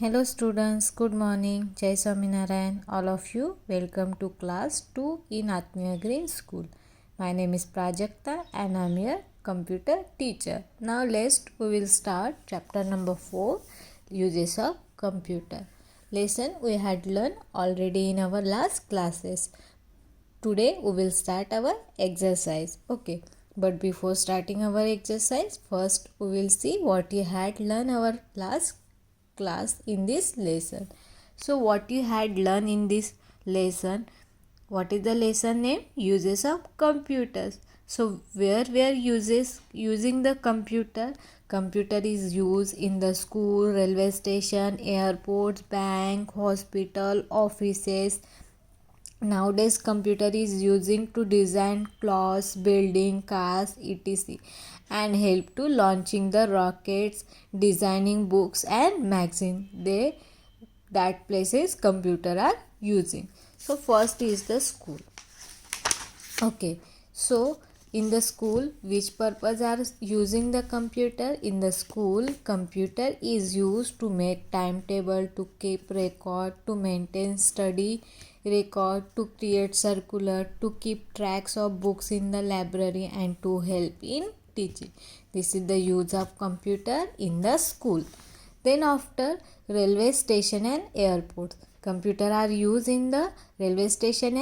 Hello students, good morning. Jai Swaminarayan. All of you, welcome to class 2 in Atmiya Green School. My name is Prajakta and I am your computer teacher. Now we will start chapter number 4, uses of computer. Lesson we had learned already in our last classes. Today we will start our exercise. Okay. But before starting our exercise, first we will see what you had learned our last class in this lesson. So what you had learned in this lesson? What is the lesson name? Uses of computers. So where we are using the computer? Computer is used in the school, railway station, airports, bank, hospital, offices. Nowadays computer is using to design clothes, building cars, etc. and help to launching the rockets, designing books and magazine. That places computer are using. So first is the school. Okay, so in the school, which purpose are using the computer? In the school, computer is used to make timetable, to keep record, to maintain study record, to create circular, to keep tracks of books in the library and to help in teaching. This is the use of computer in the school. Then after railway station and airports, computer are used in the railway station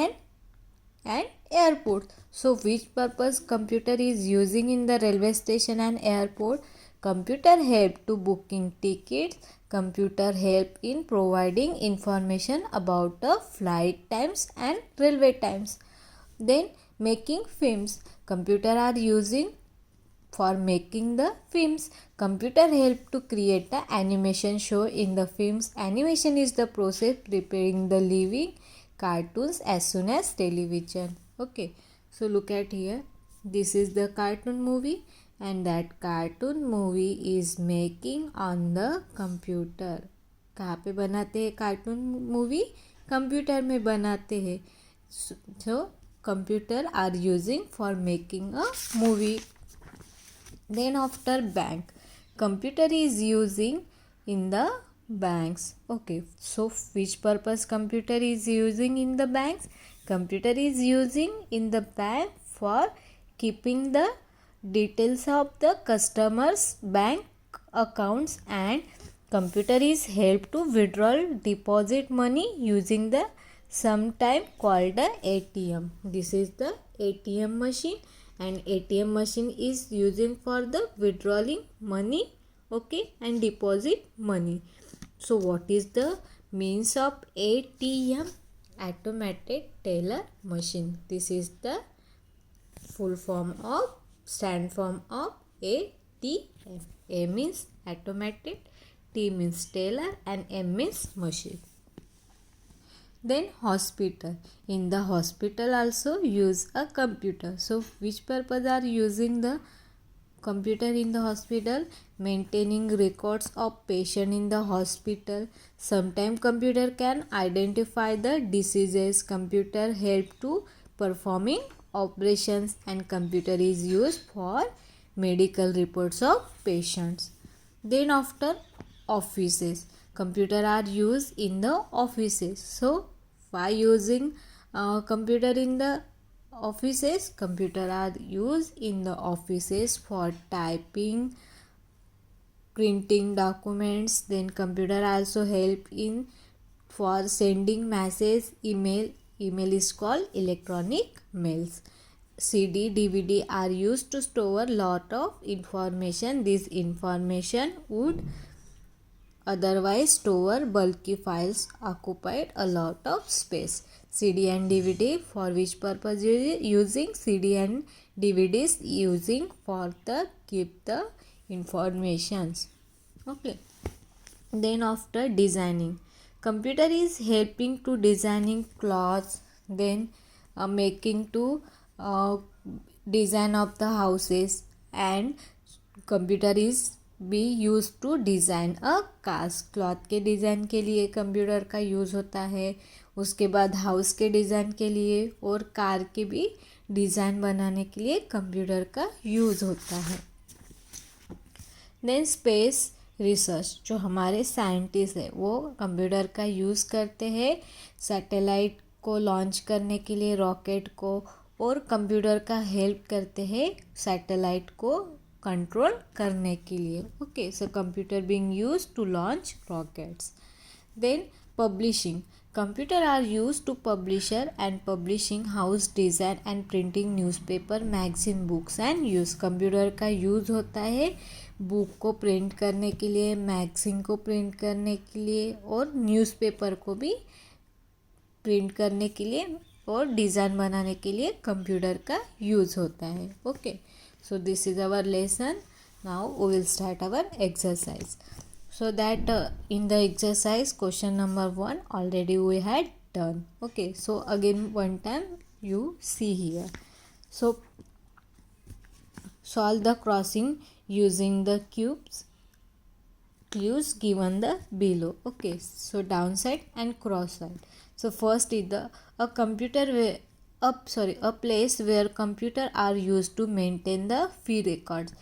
and airport. So which purpose computer is using in the railway station and airport? Computer help to booking tickets. Computer help in providing information about the flight times and railway times. Then making films. Computer are using for making the films. Computer help to create the animation show in the films. Animation is the process preparing the living cartoons as soon as television. Okay, so look at here. This is the cartoon movie and that cartoon movie is making on the computer. कहाँ पे बनाते हैं cartoon movie? Computer में बनाते हैं. So computer are using for making a movie. Then after bank, computer is using in the banks. Okay, so which purpose computer is using in the banks? Computer is using in the bank for keeping the details of the customers' bank accounts, and computer is help to withdraw deposit money using the sometime called the ATM. This is the ATM machine and ATM machine is using for the withdrawing money, okay, and deposit money. So what is the means of ATM? Automatic teller machine. This is the stand form of ATM. A means automatic, T means teller and M means machine. Then hospital. In the hospital also use a computer. So which purpose are using the computer in the hospital? Maintaining records of patient in the hospital. Sometimes computer can identify the diseases. Computer help to performing operations and computer is used for medical reports of patients. Then after offices, computer are used in the offices. So why using computer in the offices? Computer are used in the offices for typing, printing documents. Then computer also help in for sending message, email is called electronic mails. CD, DVD are used to store lot of information. This information would otherwise store bulky files occupied a lot of space. CD and DVD, for which purpose using? CD and DVDs using for the keep the informations. Okay. Then after designing, computer is helping to designing clothes, then making to design of the houses, and computer is be used to design a cars. Cloth के design के लिए computer का use होता है. उसके बाद house के design के लिए और कार के भी डिज़ाइन बनाने के लिए कंप्यूटर का यूज़ होता है. देन स्पेस रिसर्च, जो हमारे साइंटिस्ट है वो कंप्यूटर का यूज़ करते हैं सैटेलाइट को लॉन्च करने के लिए, रॉकेट को, और कंप्यूटर का हेल्प करते हैं सैटेलाइट को कंट्रोल करने के लिए. Okay, so computer being used to launch rockets. Then publishing. Computer are used to publisher and publishing house design and printing newspaper, magazine, books and use. Computer का use होता है book को print करने के लिए, मैगज़ीन को print करने के लिए और न्यूज़पेपर को भी प्रिंट करने के लिए और डिज़ाइन बनाने के लिए कंप्यूटर का यूज़ होता है. Okay, so this is our lesson. Now we will start our exercise. So that in the exercise question number 1 already we had done. Okay, so again one time you see here. So solve the crossing using the clues given the below. Okay, so downside and cross side. So first is the a place where computer are used to maintain the fee records.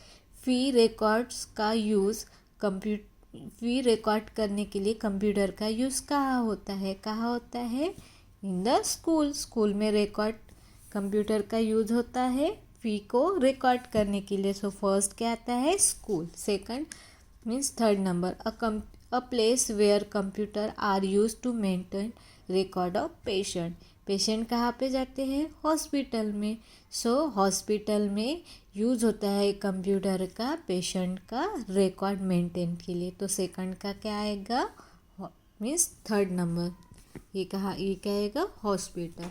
Fee records का use फी record करने के लिए computer का use कहाँ होता है? इन the school में record computer का यूज़ होता है फी को रिकॉर्ड करने के लिए. सो फर्स्ट क्या आता है? School. Second means third number a place where computer are use to maintain record of patient. Patient कहाँ पे जाते हैं? हॉस्पिटल में. सो हॉस्पिटल में यूज़ होता है कंप्यूटर का पेशेंट का रिकॉर्ड मेंटेन के लिए. तो सेकंड का क्या आएगा? Means third number. ये क्या आएगा? Hospital.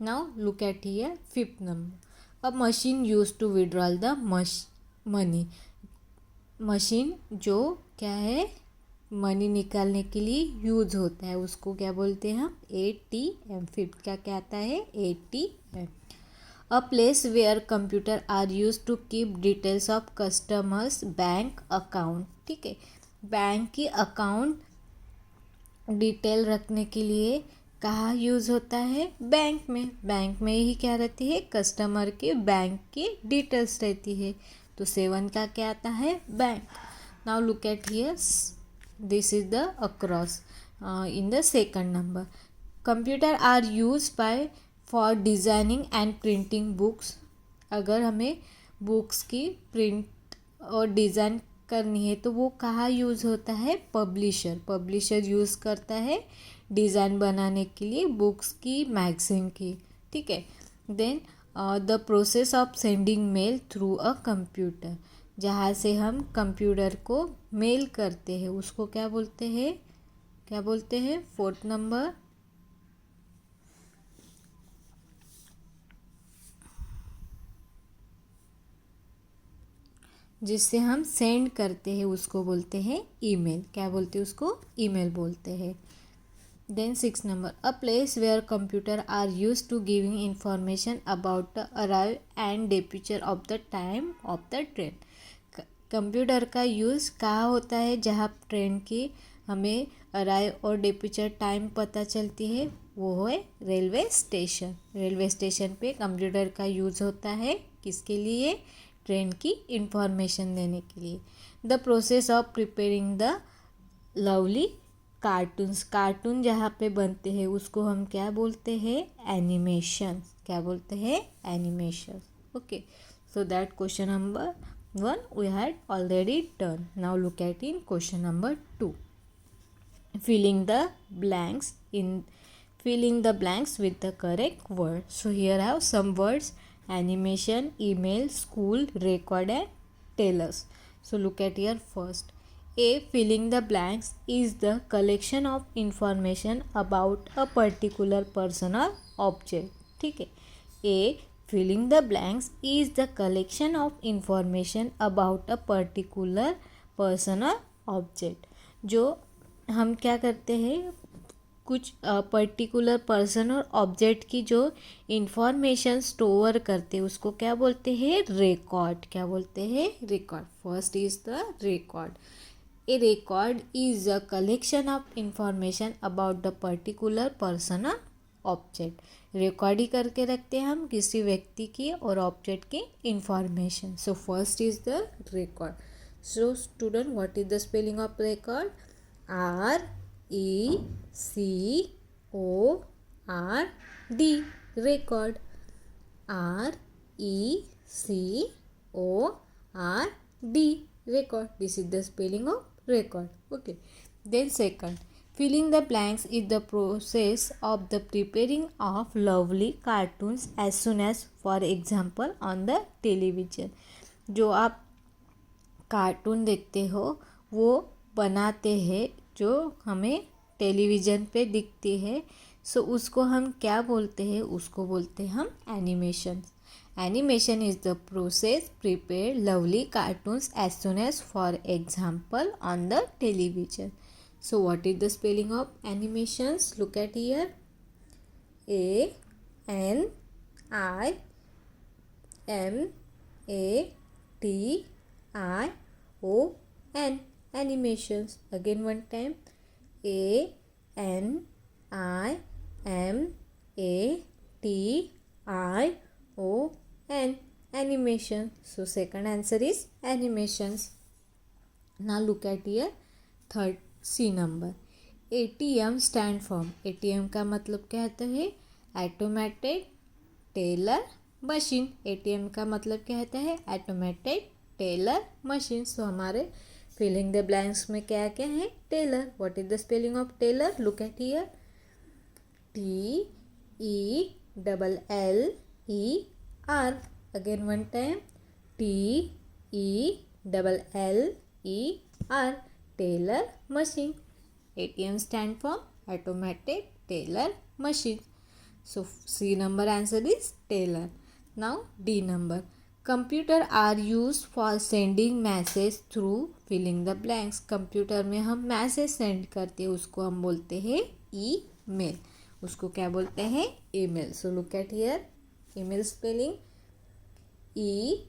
Now look at here fifth number. A machine use to withdrawal the money. Machine जो क्या है? मनी निकालने के लिए यूज़ होता है, उसको क्या बोलते हैं हम? ATM. फिफ्थ का क्या आता है? ATM. A place where computer are use to keep details of customers bank account. ठीक है, बैंक की अकाउंट डिटेल रखने के लिए कहाँ यूज़ होता है? बैंक में. बैंक में ही क्या रहती है? कस्टमर के बैंक की डिटेल्स रहती है. तो 7 का क्या आता है? Bank. Now look at here, this is the across in the second number. Computer are use by for designing and printing books. अगर हमें बुक्स की प्रिंट और डिज़ाइन करनी है तो वो कहाँ यूज़ होता है? पब्लिशर यूज़ करता है डिज़ाइन बनाने के लिए बुक्स की, मैगज़ीन की. ठीक है. Then the process of sending mail through a computer. जहाँ से हम कंप्यूटर को मेल करते हैं उसको क्या बोलते हैं? Fourth number. जिससे हम सेंड करते हैं उसको बोलते हैं ईमेल. क्या बोलते हैं उसको? ईमेल बोलते हैं. Then 6 number. A place where computer are use to giving information about the arrive and departure of the time of the train. Computer का यूज़ कहाँ होता है? जहाँ ट्रेन की हमें अराइव और डिपार्चर टाइम पता चलती है वो है रेलवे स्टेशन. रेलवे स्टेशन पे कंप्यूटर का यूज़ होता है किसके लिए? ट्रेन की इंफॉर्मेशन देने के लिए. The process of preparing the lovely cartoons. Cartoon जहाँ पे बनते हैं उसको हम क्या बोलते हैं? एनिमेशन. क्या बोलते हैं? Animation. Okay, so that question number 1 we had already done. Now look at in question number 2. Filling the blanks with the correct word. So here I have some words: animation, email, school, record and tell us. So look at here first. A. Filling the blanks is the collection of information about a particular person or object. ठीक है. A. Filling the blanks is the collection of information about a particular person or object. जो हम क्या करते हैं? कुछ particular person और object की जो इंफॉर्मेशन स्टोर करते हैं उसको क्या बोलते हैं? रिकॉर्ड. क्या बोलते हैं? Record. First is the record. A record is a collection of information about the particular person और ऑब्जेक्ट. रिकॉर्ड ही करके रखते हैं हम किसी व्यक्ति की और ऑब्जेक्ट की information. So first is the record. So student, what is the spelling of record? R-E-C-O-R-D, record. R-E-C-O-R-D, record. This is the spelling of record. Okay. Then second, filling the blanks is the process of the preparing of lovely cartoons as soon as, for example, on the television. जो आप cartoon देखते हो वो बनाते हैं जो हमें television पे दिखती है. सो उसको हम क्या बोलते हैं? उसको बोलते हैं हम animation. Animation is the process prepare lovely cartoons as soon as for example on the television. So what is the spelling of animations? Look at here. A-N-I-M-A-T-I-O-N, animations. Again one time. A-N-I-M-A-T-I-O-N, animation. So second answer is animations. Now look at here. Third C number. ATM stand for. ATM का मतलब क्या होता है? Automated teller machine. ATM का मतलब क्या होता है? Automated teller machine. सो हमारे फिलिंग द ब्लैंक्स में क्या क्या है? Teller. What is the spelling of teller? Look at here. T-E-L-L-E-R. Again one time. T-E-L-L-E-R, teller machine. ATM stand for automated teller machine. So C number answer is tailor. Now D number. Computer are used for sending message through filling the blanks. Computer में हम message send करते हैं उसको हम बोलते हैं email. उसको क्या बोलते हैं? Email. So look at here. Email spelling E-M-A-I-L,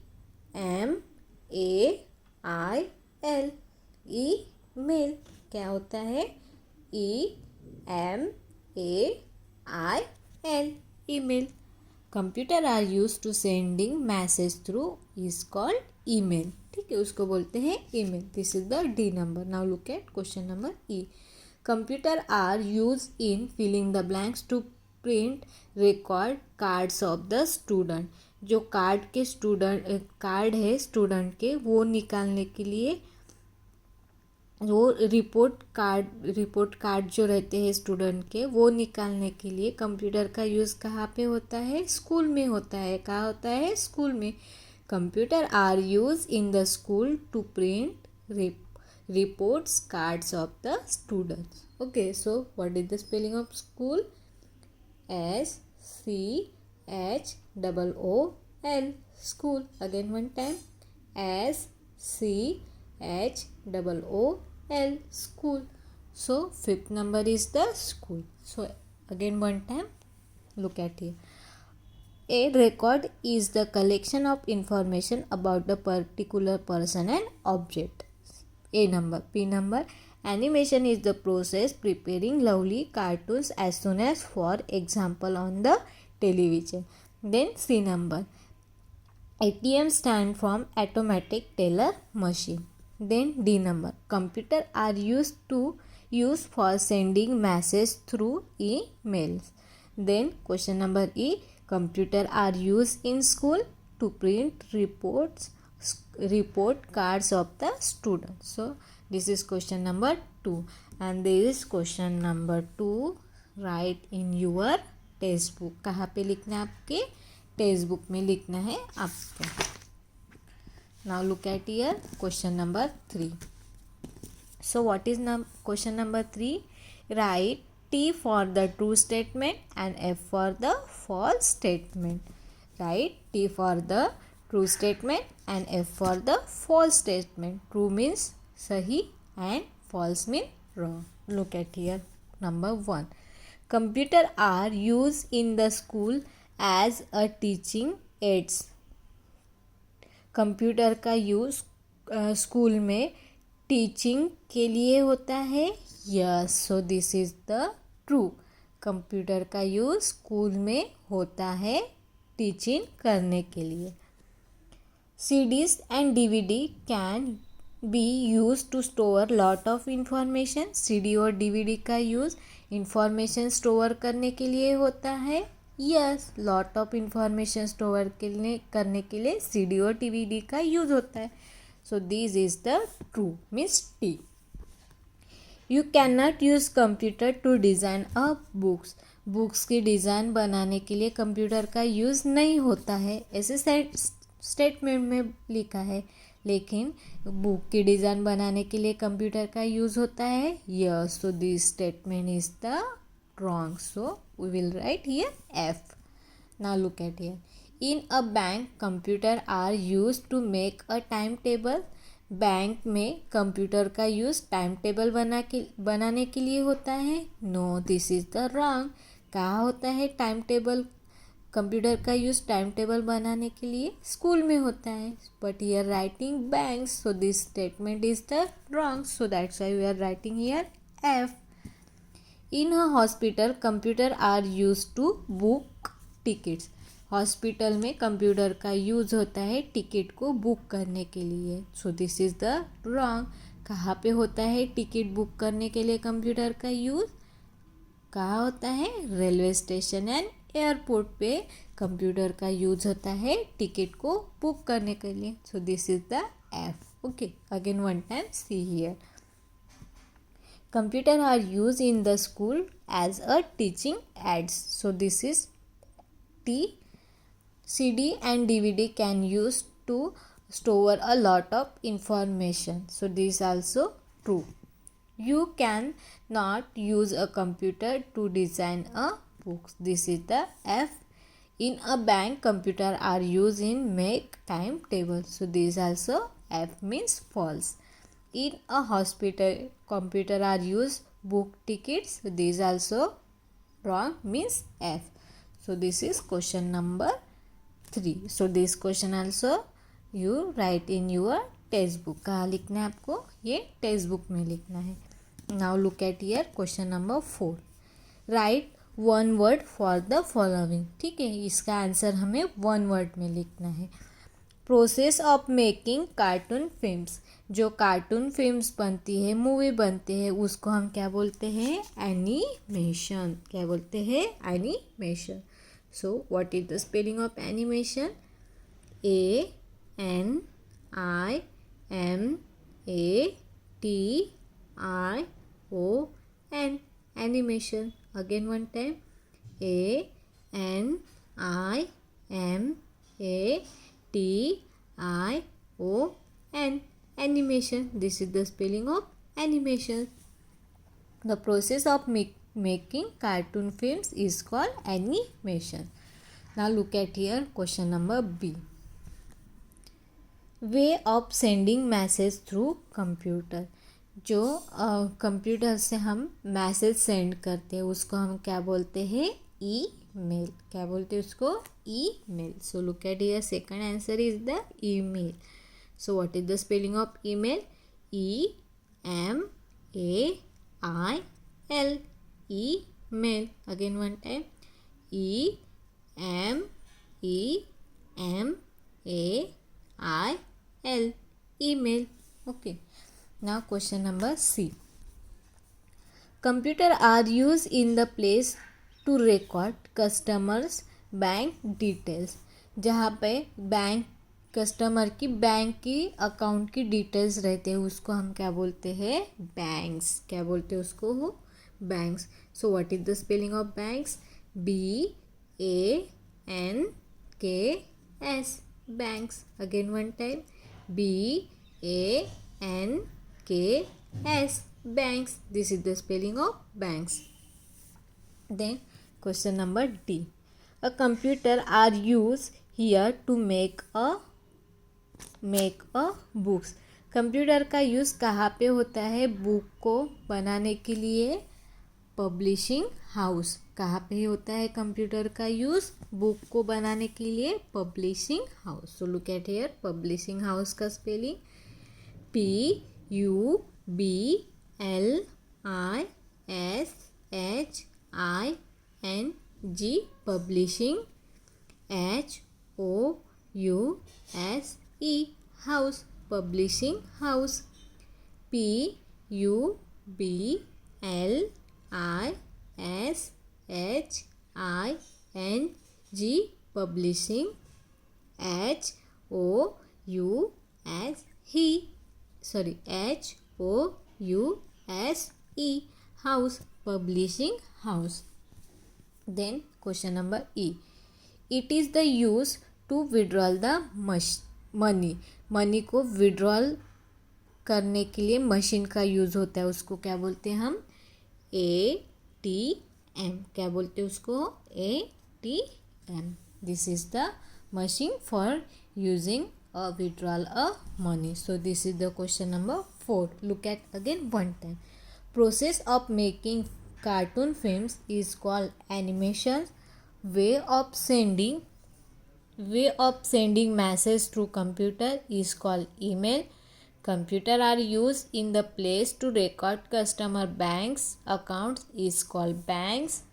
email. क्या होता है? E-M-A-I-L, email. Computer are use to sending message through is called email. ठीक है, उसको बोलते हैं email. This is the D number. Now look at question number E. Computer are use in filling the blanks to print record cards of the student. जो card है student के, वो निकालने के लिए, वो रिपोर्ट कार्ड जो रहते हैं स्टूडेंट के, वो निकालने के लिए कंप्यूटर का यूज़ कहाँ पे होता है? स्कूल में होता है. कहाँ होता है? स्कूल में. Computer are use in the school to print reports cards of the students. Okay, so what is the spelling of school? S-C-H-O-O-L, school. Again one time. S-C-H-O-O-L, school. So fifth number is the school. So again one time, look at here. A record is the collection of information about the particular person and object. A number. P number. Animation is the process preparing lovely cartoons as soon as, for example, on the television. Then C number. ATM stand for automatic teller machine. Then D number. Computer are used for sending message through emails. Then question number E. Computer are used in school to print report cards of the students. So this is question number 2. And this is question number 2. Write in your textbook. कहाँ पे लिखना है? आपके text book में लिखना है आपको. Now look at here question number 3. So what is question number 3? Write T for the true statement and F for the false statement. Write T for the true statement and F for the false statement. True means sahi and false means wrong. Look at here number 1. Computer are used in the school as a teaching aids. Computer का use school में teaching के लिए होता है. Yes, so this is the true. Computer का use school में होता है टीचिंग करने के लिए. CDs and DVD can be use to store lot of information, CD और डीवीडी का यूज़ इंफॉर्मेशन स्टोर करने के लिए होता है। Yes, lot of information store करने के लिए सीडी और डीवीडी का यूज़ होता है। So this is the true, means T. You can not use computer to design a books, books की डिज़ाइन बनाने के लिए कंप्यूटर का यूज़ नहीं होता है, ऐसे स्टेटमेंट में लिखा है। लेकिन बुक की डिज़ाइन बनाने के लिए कंप्यूटर का यूज़ होता है। Yes, so this statement is the wrong, so we will write here F. Now look at here, in a bank computer are use to make a time table, bank में computer का use time table बनाने के लिए होता है। No, this is the wrong. कहाँ होता है टाइम टेबल, कंप्यूटर का यूज़ टाइम टेबल बनाने के लिए? स्कूल में होता है। But here writing banks, so this statement is the wrong, so that's why we are writing here F. In a hospital computer are use to book tickets, hospital में computer का use होता है ticket को book करने के लिए। So this is the wrong. कहाँ पे होता है टिकट बुक करने के लिए कंप्यूटर का यूज़? कहाँ होता है? रेलवे स्टेशन एंड एयरपोर्ट पे कंप्यूटर का यूज़ होता है टिकट को बुक करने के लिए। So this is the F. Okay, again one time see here. Computer are used in the school as a teaching aids. So this is T. CD and DVD can use to store a lot of information. So this also true. You can not use a computer to design a book. This is the F. In a bank, computer are used in make timetable. So this also F means false. In a hospital, computer are used book tickets. This also wrong, means F. So this is question number 3. So this question also you write in your textbook. कहाँ लिखना है आपको? ये textbook में लिखना है. Now look at here question number 4. Write one word for the following. ठीक है, इसका आंसर हमें one word में लिखना है. Process of making cartoon films, जो कार्टून फिल्म्स बनती है, मूवी बनते हैं, उसको हम क्या बोलते हैं? एनिमेशन. क्या बोलते हैं? Animation. So what is the spelling of animation? ANIMATION. Animation. Again one time, ANIMATION. Animation. This is the spelling of animation. The process of making cartoon films is called animation. Now look at here question number B. Way of sending message through computer. जो computer से हम message send करते हैं उसको हम क्या बोलते हैं? ईमेल. क्या बोलते हैं उसको? Email. So look at here, second answer is the email. So what is the spelling of email? EMAIL. Email. Again one time, EMEMAIL. Email. Okay. Now question number C. Computer are used in the place to record customers bank details. जहाँ पे bank customer की bank की account की details रहते हैं उसको हम क्या बोलते हैं? बैंक्स. क्या बोलते हैं उसको? Banks. So what is the spelling of banks? BANKS. Banks. Again one time, BANKS. banks. This is the spelling of banks. Then question number D. A computer are used here to make a books. Computer का use कहाँ पे होता है book को बनाने के लिए? Publishing house. कहाँ पे होता है कंप्यूटर का यूज़ बुक को बनाने के लिए? Publishing house. So look at here, publishing house का spelling PUBLISHING. Publishing. HOUSE. House. publishing house. PUBLISHING publishing. HOUSE house, publishing house. Then question number E. It is the use to withdraw the money. Money को withdrawal करने के लिए machine का use होता है, उसको क्या बोलते हैं हम? ATM. क्या बोलते हैं उसको? ATM. This is the machine for using a withdrawal of money. So this is the question number 4. Look at again one time. Process of making cartoon films is called animation. Way of sending message through computer is called email. Computer are used in the place to record customer banks accounts is called banks.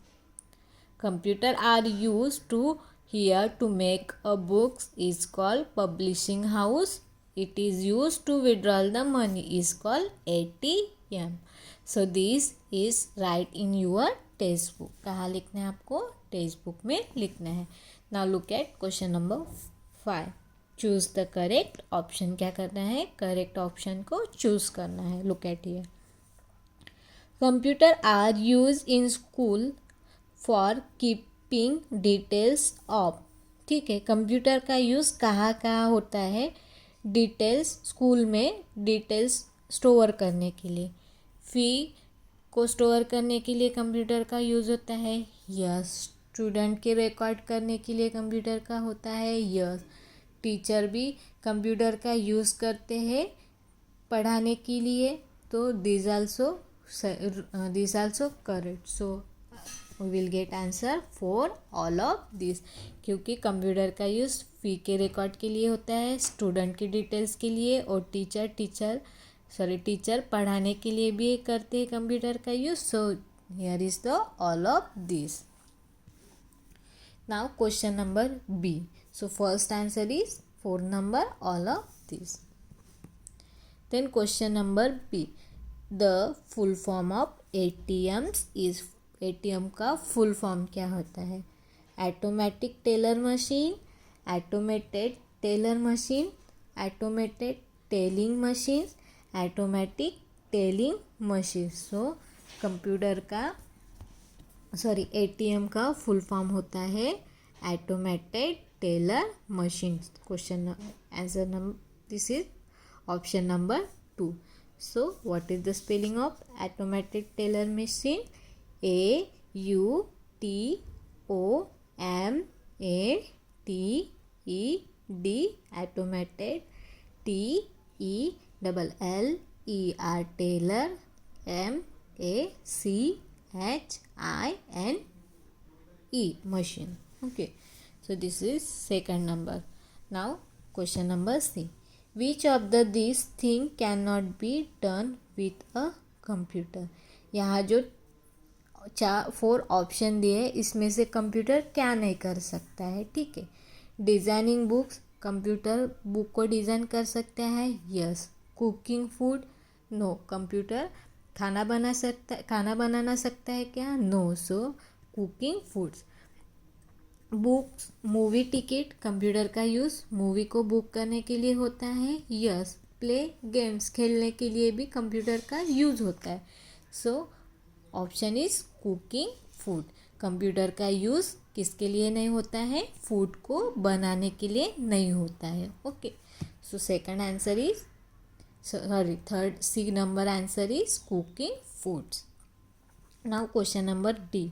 Computer are used to here to make a books is called publishing house. It is used to withdraw the money is called ATM. So this is write in your textbook. कहाँ लिखना है आपको? Text book में लिखना है. Now look at question number 5. Choose the correct option. क्या करना है? करेक्ट ऑप्शन को चूज करना है. Look at here. Computer are used in school for keeping details of. ठीक है, कंप्यूटर का यूज़ कहाँ होता है? डिटेल्स, स्कूल में डिटेल्स स्टोर करने के लिए. फ़ी को स्टोर करने के लिए कंप्यूटर का यूज़ होता है. यस. स्टूडेंट के रिकॉर्ड करने के लिए कंप्यूटर का होता है. यस. टीचर भी कंप्यूटर का यूज़ करते हैं पढ़ाने के लिए. तो this also correct. So we will get answer for all of this. क्योंकि कंप्यूटर का यूज़ फ़ी के रिकॉर्ड के लिए होता है, स्टूडेंट की डिटेल्स के लिए, और टीचर पढ़ाने के लिए भी करते हैं कंप्यूटर का use. So here is the all of this. Now question number B. So first answer is 4 number all of this. Then question number B. The full form of ATMs is. ATM का full form क्या होता है? Automatic teller machine, automated teller machine, automated telling machine, automatic telling machine. So ATM का full form होता है automated teller machine. Question answer number this is option number 2. So what is the spelling of automated teller machine? AUTOMATED automated. TELLER tailor. MACHINE machine. Okay, so this is second number. Now question number C. Which of these thing cannot be done with a computer? यहाँ जो 4 option दिए हैं, इसमें से computer क्या नहीं कर सकता है? ठीक है. डिज़ाइनिंग बुक्स, कंप्यूटर बुक को डिज़ाइन कर सकता है. Yes. Cooking food, no. Computer खाना बनाना सकता है क्या? No. So cooking foods. Books, movie ticket, computer का यूज़ मूवी को बुक करने के लिए होता है. यस. प्ले गेम्स, खेलने के लिए भी कंप्यूटर का यूज़ होता है. So option is cooking food. Computer का यूज़ किसके लिए नहीं होता है? फूड को बनाने के लिए नहीं होता है. Okay. So second answer is third C number answer is cooking foods. Now question number D.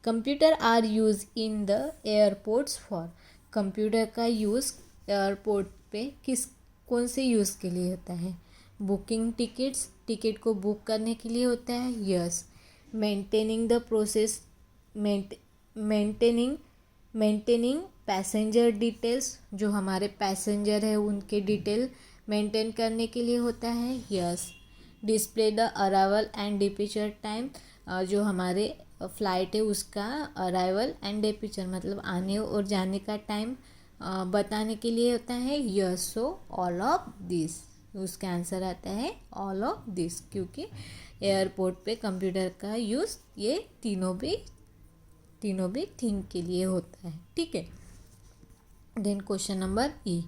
Computer are use in the airports for. Computer का यूज़ एयरपोर्ट पे कौन से यूज़ के लिए होता है? बुकिंग टिकट्स, टिकट को बुक करने के लिए होता है. Yes. Maintaining the process, maintaining passenger details, जो हमारे पैसेंजर है उनके डिटेल मेंटेन करने के लिए होता है. Yes. Display the arrival and departure time, जो हमारे फ्लाइट है उसका अराइवल एंड डिपीचर मतलब आने और जाने का टाइम बताने के लिए होता है. Yes. So all of this. उसका आंसर आता है ऑल ऑफ दिस, क्योंकि एयरपोर्ट पे कंप्यूटर का यूज़ ये तीनों भी थिंग के लिए होता है, ठीक है। Then question number E,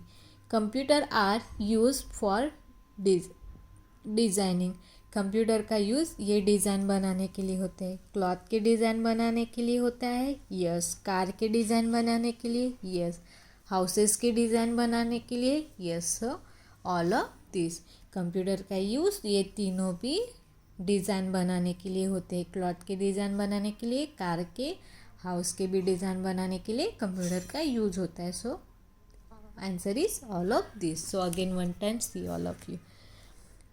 computer are use for designing. Computer का यूज़ ये डिज़ाइन बनाने के लिए होता है। क्लॉथ के डिज़ाइन बनाने के लिए होता है, यस। कार के डिज़ाइन बनाने के लिए, यस। हाउसेस के डिज़ाइन बनाने के लिए, yes. So all of this, computer का यूज़ ये तीनों भी डिज़ाइन बनाने के लिए होते हैं। क्लॉथ के डिज़ाइन बनाने के लिए, कार के, हाउस के भी डिज़ाइन बनाने के लिए कंप्यूटर का यूज़ होता है। So answer is all of this. So again one time see all of you.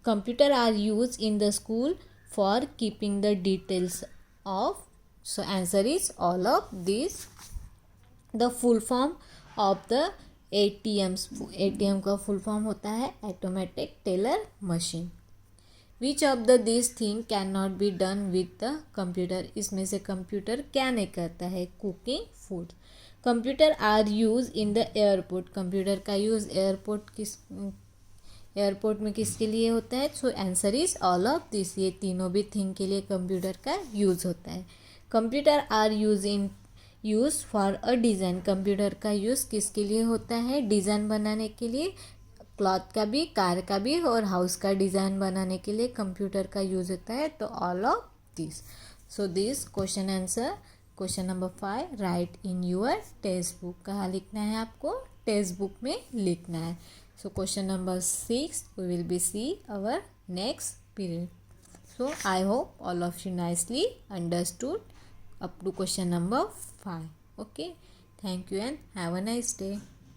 Computer are used in the school for keeping the details of. So answer is all of this. The full form of the ATMs. ATM का full form होता है Automatic Teller Machine. Which of the these thing cannot be done with the computer? इसमें से computer क्या नहीं करता है? Cooking, food. Computer are use in the airport. Computer का यूज़ एयरपोर्ट में किसके लिए होता है? So answer is all of this. ये तीनों भी थिंग के लिए कंप्यूटर का यूज़ होता है. Computer are use for a design. Computer का यूज़ किसके लिए होता है? डिज़ाइन बनाने के लिए. क्लॉथ का भी, कार का भी और हाउस का डिज़ाइन बनाने के लिए कंप्यूटर का यूज़ होता है. तो all of this. So this question answer. Question number 5, write in your text book. कहाँ लिखना है आपको? टेक्स्ट बुक में लिखना है. So question number 6 we will be see our next period. So I hope all of you nicely understood up to question number 5. Okay, thank you and have a nice day.